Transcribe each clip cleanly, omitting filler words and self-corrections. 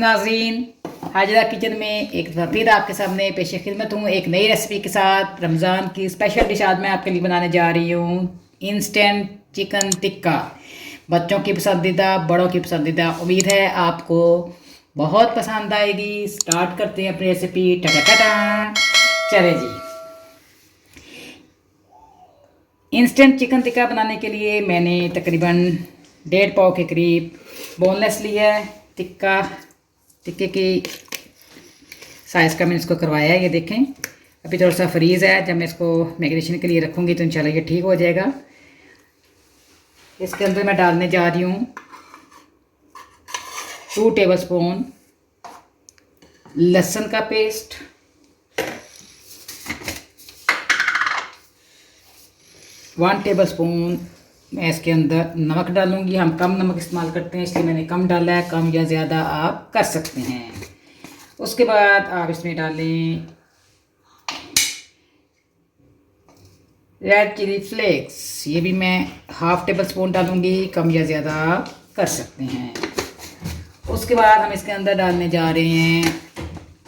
नाज़रीन, हाजिरा किचन में एक बार फिर आपके सामने पेश खिदमत हूँ एक नई रेसिपी के साथ। रमज़ान की स्पेशल डिश आज मैं आपके लिए बनाने जा रही हूँ इंस्टेंट चिकन टिक्का। बच्चों की पसंदीदा, बड़ों की पसंदीदा। उम्मीद है आपको बहुत पसंद आएगी। स्टार्ट करते हैं अपनी रेसिपी। टटा चले जी। इंस्टेंट चिकन टिक्का बनाने के लिए मैंने तकरीबन 1.5 पाव के करीब बोनलेस लिया है। टिक्के की साइज़ का मैंने इसको करवाया है। ये देखें, अभी थोड़ा सा फ्रीज़ है। जब मैं इसको मैरिनेशन के लिए रखूँगी तो इंशाल्लाह ये ठीक हो जाएगा। इसके अंदर मैं डालने जा रही हूँ 2 टेबलस्पून लहसुन का पेस्ट, 1 टेबलस्पून मैं इसके अंदर नमक डालूंगी। हम कम नमक इस्तेमाल करते हैं इसलिए मैंने कम डाला है। कम या ज़्यादा आप कर सकते हैं। उसके बाद आप इसमें डालें रेड चिली फ्लेक्स। ये भी मैं 1/2 टेबलस्पून डालूंगी। कम या ज़्यादा आप कर सकते हैं। उसके बाद हम इसके अंदर डालने जा रहे हैं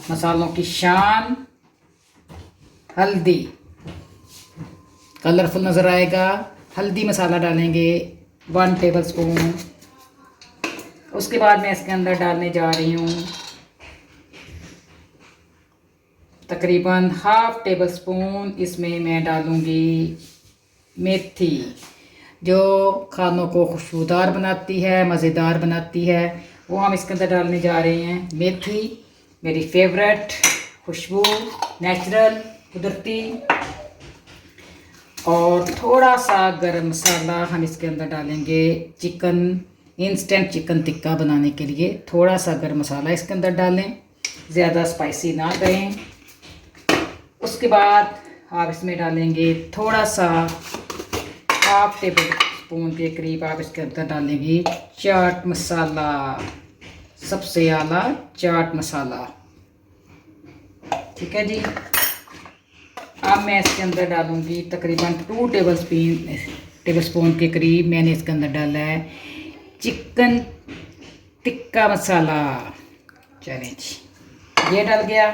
मसालों की शान, हल्दी, कलरफुल नज़र आएगा। हल्दी मसाला डालेंगे 1 टेबलस्पून। उसके बाद मैं इसके अंदर डालने जा रही हूँ तकरीबन 1/2 टेबलस्पून। इसमें मैं डालूँगी मेथी, जो खानों को खुशबूदार बनाती है, मज़ेदार बनाती है, वो हम इसके अंदर डालने जा रहे हैं। मेथी मेरी फेवरेट खुशबू, नेचुरल, कुदरती। और थोड़ा सा गरम मसाला हम इसके अंदर डालेंगे इंस्टेंट चिकन टिक्का बनाने के लिए। थोड़ा सा गरम मसाला इसके अंदर डालें, ज़्यादा स्पाइसी ना करें। उसके बाद आप इसमें डालेंगे थोड़ा सा 1/2 टेबलस्पून के करीब आप इसके अंदर डालेंगे चाट मसाला, सबसे आला चाट मसाला। ठीक है जी। अब मैं इसके अंदर डालूंगी तकरीबन 2 टेबलस्पून के करीब मैंने इसके अंदर डाला है चिकन टिक्का मसाला। चलें जी, ये डल गया।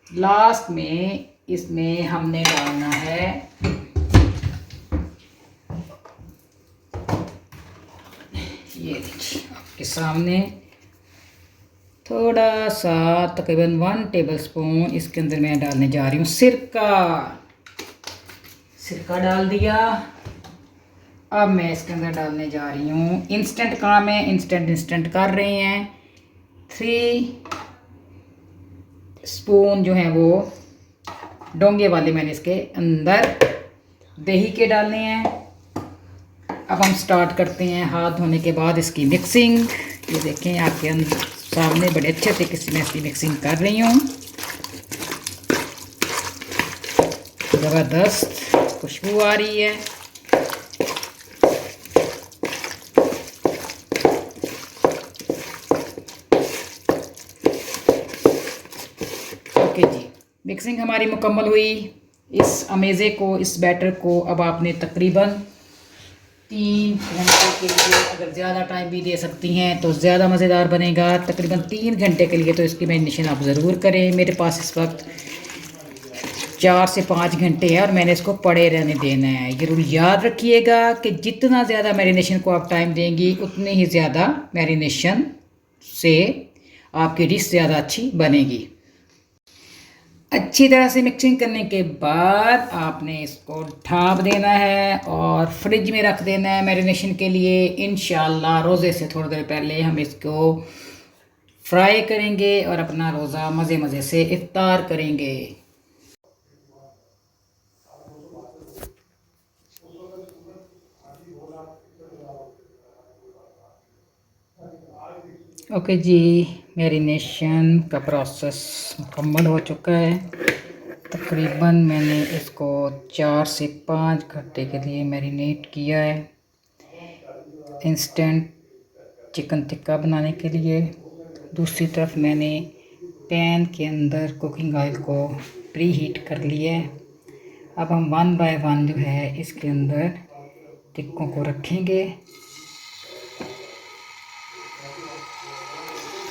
लास्ट में इसमें हमने डालना है ये देखिए आपके सामने थोड़ा सा तकरीबन 1 टेबलस्पून इसके अंदर मैं डालने जा रही हूँ सिरका डाल दिया। अब मैं इसके अंदर डालने जा रही हूँ, इंस्टेंट काम है, इंस्टेंट कर रहे हैं, 3 स्पून जो हैं वो डोंगे वाले मैंने इसके अंदर दही के डालने हैं। अब हम स्टार्ट करते हैं हाथ धोने के बाद इसकी मिक्सिंग। ये देखें आपके अंदर सामने बड़े अच्छे तरीके से मैं इसकी मिक्सिंग कर रही हूँ। ज़बरदस्त खुशबू आ रही है। ओके जी, मिक्सिंग हमारी मुकम्मल हुई। इस अमेज़े को, इस बैटर को अब आपने तकरीबन 3 घंटे के लिए, अगर ज़्यादा टाइम भी दे सकती हैं तो ज़्यादा मज़ेदार बनेगा। तकरीबन 3 घंटे के लिए तो इसकी मैरिनेशन आप ज़रूर करें। मेरे पास इस वक्त 4 से 5 घंटे है और मैंने इसको पड़े रहने देना है। ज़रूर याद रखिएगा कि जितना ज़्यादा मैरिनेशन को आप टाइम देंगी उतनी ही ज़्यादा मैरिनेशन से आपकी डिश ज़्यादा अच्छी बनेगी। अच्छी तरह से मिक्सिंग करने के बाद आपने इसको ढाँप देना है और फ्रिज में रख देना है मैरिनेशन के लिए। इंशाल्लाह रोज़े से थोड़ी देर पहले हम इसको फ्राई करेंगे और अपना रोज़ा मज़े मज़े से इफ्तार करेंगे। ओके जी, मैरिनेशन का प्रोसेस मुकम्मल हो चुका है। तकरीबन मैंने इसको 4 से 5 घंटे के लिए मैरिनेट किया है इंस्टेंट चिकन टिक्का बनाने के लिए। दूसरी तरफ मैंने पैन के अंदर कुकिंग ऑयल को प्री हीट कर लिया है। अब हम 1 बाय 1 जो है इसके अंदर टिक्कों को रखेंगे।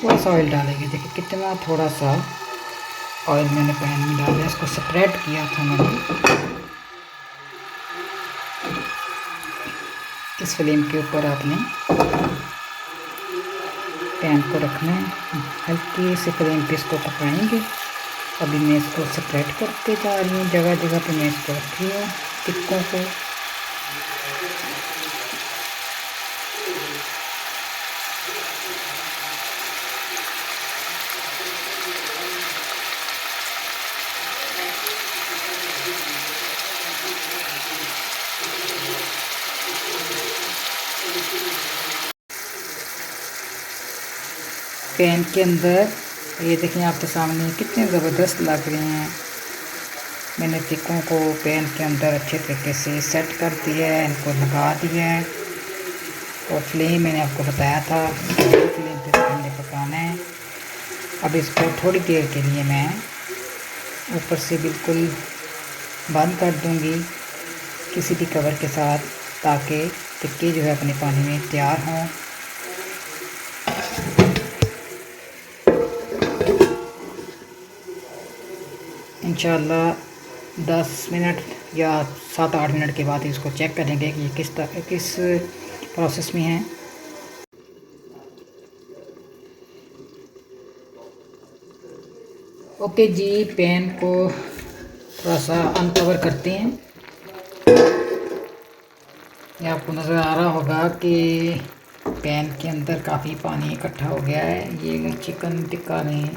थोड़ा सा ऑयल डालेंगे। देखिए कितना थोड़ा सा ऑयल मैंने पैन में डाला, इसको स्प्रेड किया था मैंने। इस फ्लेम के ऊपर आपने पैन को रखना है, हल्की से फ्लेम पे इसको पकाएंगे। अभी मैं इसको स्प्रेड करते जा रही हूँ, जगह जगह पे मैं इसको रखी हूँ टिक्कों को। पैन के अंदर ये देखें आपके सामने कितने ज़बरदस्त लग रहे हैं। मैंने टिक्कों को पैन के अंदर अच्छे तरीके से सेट कर दिया है, इनको लगा दिया है। और फ्लेम मैंने आपको बताया था, फ्लेम पे हमने पकाना है। अब इसको थोड़ी देर के लिए मैं ऊपर से बिल्कुल बंद कर दूंगी किसी भी कवर के साथ, ताकि टिक्के जो है अपने पानी में तैयार हों। इंशाल्लाह 10 मिनट या 7-8 मिनट के बाद इसको चेक करेंगे कि ये किस प्रोसेस में है। ओके जी, पैन को थोड़ा सा अनकवर करते हैं। ये आपको नज़र आ रहा होगा कि पैन के अंदर काफ़ी पानी इकट्ठा हो गया है। ये चिकन टिक्का नहीं,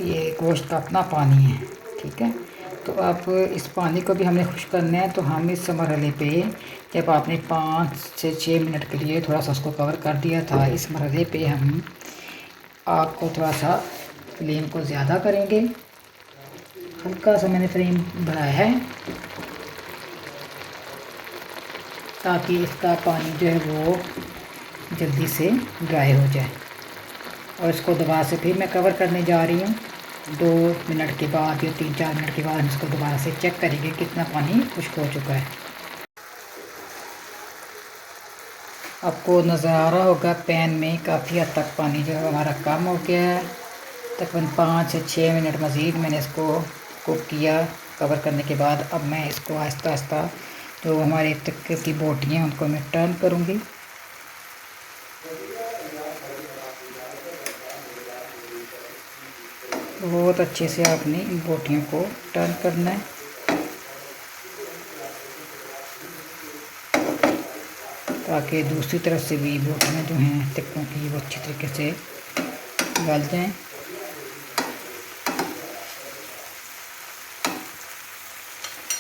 ये गोश्त का अपना पानी है, ठीक है। तो अब इस पानी को भी हमने खुश करना है। तो हम इस मरहले पे, जब आपने 5 से 6 मिनट के लिए थोड़ा सा उसको कवर कर दिया था, इस मरहले पे हम आग को थोड़ा सा फ्लेम को ज़्यादा करेंगे। हल्का सा मैंने फ्लेम बढ़ाया है ताकि इसका पानी जो है वो जल्दी से ड्राई हो जाए। और इसको दोबारा से फिर मैं कवर करने जा रही हूँ। 2 मिनट के बाद या 3-4 मिनट के बाद हम इसको दोबारा से चेक करेंगे कितना पानी खुश्क हो चुका है। आपको नज़र आ रहा होगा पैन में काफ़ी हद तक पानी जो है हमारा कम हो गया है। तकरीबन 5 से 6 मिनट मज़ीद मैंने इसको कुक किया कवर करने के बाद। अब मैं इसको आहिस्ता आहिस्ता जो हमारे टिक्के की बोटियाँ उनको मैं टर्न करूँगी। बहुत अच्छे से आपने इन बोटियों को टर्न करना है ताकि दूसरी तरफ से भी बोटियाँ जो हैं टिक्कों की वो अच्छी तरीके से गल जाएँ।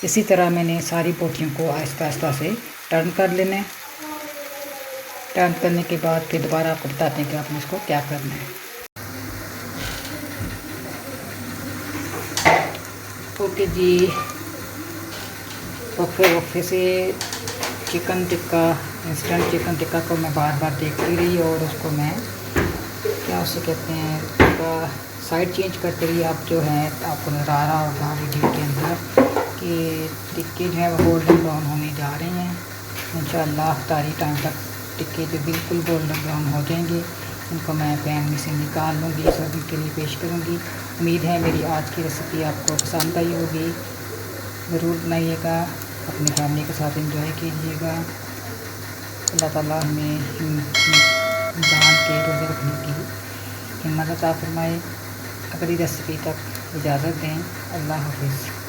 इसी तरह मैंने सारी बोटियों को आहिस्ता आहिस्ता से टर्न कर लेना है। टर्न करने के बाद फिर दोबारा आपको बताते हैं कि आपने इसको क्या करना है। ओके जी, वक्फे से chicken tikka, instant chicken tikka को मैं बार बार देखती रही और उसको मैं क्या उसे कहते हैं साइड चेंज करते रही। आप जो है आपको नज़र आ रहा होगा वीडियो के अंदर कि टिक्के जो है वो गोल्डन ब्राउन होने जा रहे हैं। इंशाअल्लाह अफ्तारी टाइम तक टिक्के जो बिल्कुल गोल्डन ब्राउन हो जाएंगे, उनको मैं पैन में से निकाल लूँगी, सभी के लिए पेश करूँगी। उम्मीद है मेरी आज की रेसिपी आपको पसंद आई होगी। ज़रूर बनाइएगा, अपनी फैमिली के साथ एंजॉय कीजिएगा। अल्लाह ताला हमें रमज़ान के रोज़े रखने की हिम्मत अता फरमाए। अगली रेसिपी तक इजाज़त दें। अल्लाह हाफ़िज़।